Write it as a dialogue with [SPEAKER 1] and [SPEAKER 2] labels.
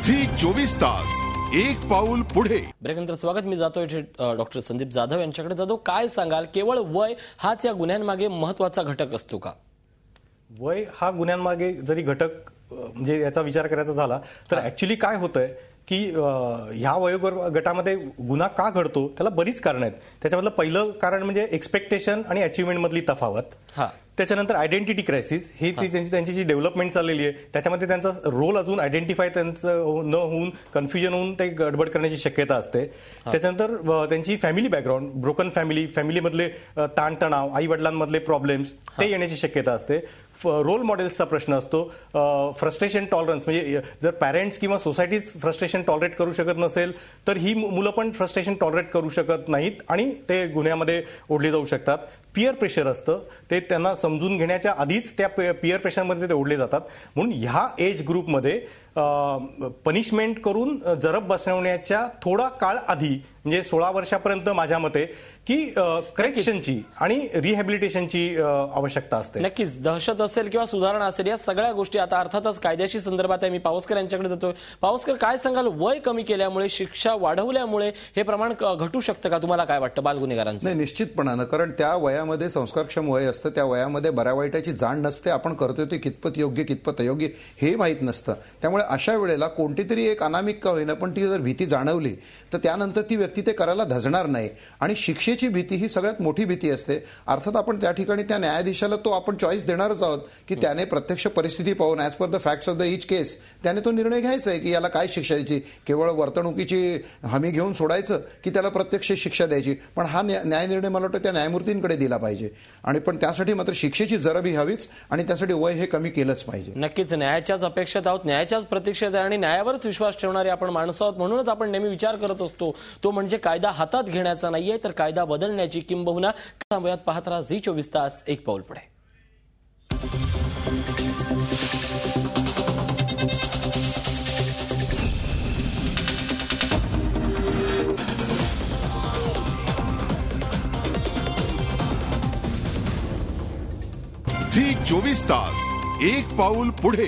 [SPEAKER 1] Zee 24 तास एक पाऊल पुढे.
[SPEAKER 2] ब्रेकनंतर स्वागत. मी जातोय डॉक्टर संदीप जाधव यांच्याकडे. जाधव, काय सांगाल, केवळ वय हाच या गुन्ह्यांमागे महत्वाचा घटक असतो का?
[SPEAKER 3] वय हा गुन्ह्यांमागे जरी घटक म्हणजे याचा विचार करायचा झाला तर ऍक्च्युली काय होतंय की ह्या वयोगटामध्ये गुन्हा का घडतो त्याला बरीच कारण आहेत. त्याच्यामधलं पहिलं कारण म्हणजे एक्सपेक्टेशन आणि अचिव्हमेंट मधली तफावत. त्याच्यानंतर आयडेंटिटी क्रायसिस ही त्यांची जी डेव्हलपमेंट चाललेली आहे त्याच्यामध्ये त्यांचा रोल अजून आयडेंटिफाय त्यांचं न होऊन कन्फ्युजन होऊन ते गडबड करण्याची शक्यता असते. त्याच्यानंतर त्यांची फॅमिली बॅकग्राऊंड, ब्रोकन फॅमिलीमधले ताणतणाव, आई वडिलांमधले प्रॉब्लेम्स ते येण्याची शक्यता असते. रोल मॉडेल्सचा प्रश्न असतो. फ्रस्ट्रेशन टॉलरन्स म्हणजे जर पॅरेंट्स किंवा सोसायटीज फ्रस्ट्रेशन टॉलरेट करू शकत नसेल तर ही मुलं पण फ्रस्ट्रेशन टॉलरेट करू शकत नाहीत आणि ते गुन्ह्यामध्ये ओढले जाऊ शकतात. पियर प्रेशर असतं, ते त्यांना समजून घेण्याच्या आधीच त्या पियर प्रेशरमध्ये ते ओढले जातात. म्हणून ह्या एज ग्रुपमध्ये पनिशमेंट करून जरब बसवण्याच्या थोडा काळ आधी म्हणजे 16 वर्षापर्यंत माझ्या मते की करेक्शनची आणि रिहॅबिलिटेशनची आवश्यकता असते.
[SPEAKER 2] नक्कीच दहशत असेल किंवा सुधारणा असेल या सगळ्या गोष्टी आता अर्थातच कायद्याशी संदर्भात आहे. मी पावसकर यांच्याकडे जातोय. पावसकर, काय सांगाल, वय कमी केल्यामुळे, शिक्षा वाढवल्यामुळे हे प्रमाण घटू शकतं का? तुम्हाला काय वाटतं बालगुन्हेगारांचं?
[SPEAKER 4] नाही, निश्चितपणानं. कारण त्या वयामध्ये संस्कारक्षम वय असतं, त्या वयामध्ये बऱ्या वाईटाची जाण नसते. आपण करतोय ते कितपत योग्य कितपत अयोग्य हे माहीत नसतं. त्यामुळे अशा वेळेला कोणती तरी एक अनामिक का होईना पण ती जर भीती जाणवली तर त्यानंतर ती व्यक्ती ते करायला धजणार नाही. आणि शिक्षेची भीती ही सगळ्यात मोठी भीती असते. अर्थात आपण त्या ठिकाणी त्या न्यायाधीशाला तो आपण चॉईस देणारच आहोत की त्याने प्रत्यक्ष परिस्थिती पाहून as per the facts of the each case त्याने तो निर्णय घ्यायचा आहे की याला काय शिक्षा द्यायची. केवळ वर्तणुकीची हमी घेऊन सोडायचं की त्याला प्रत्यक्ष शिक्षा द्यायची. पण हा न्याय निर्णय मला वाटतं त्या न्यायमूर्तींकडे दिला पाहिजे. आणि पण त्यासाठी मात्र शिक्षेची जरबी हवीच आणि त्यासाठी वय हे कमी केलंच पाहिजे.
[SPEAKER 2] नक्कीच न्यायाच्याच अपेक्षेत आहोत, न्यायाच्याच प्रतीक्षेत आहे आणि न्यायावरच विश्वास ठेवणारे आपण माणसं आहोत. म्हणूनच आपण नेहमी विचार करत असतो तो म्हणजे कायदा हातात घेण्याचा नाहीये तर कायदा बदलण्याची. किंबहुना थांबूयात, पाहत राहा झी 24 तास एक पाऊल पुढे.
[SPEAKER 1] झी 24 तास एक पाऊल पुढे.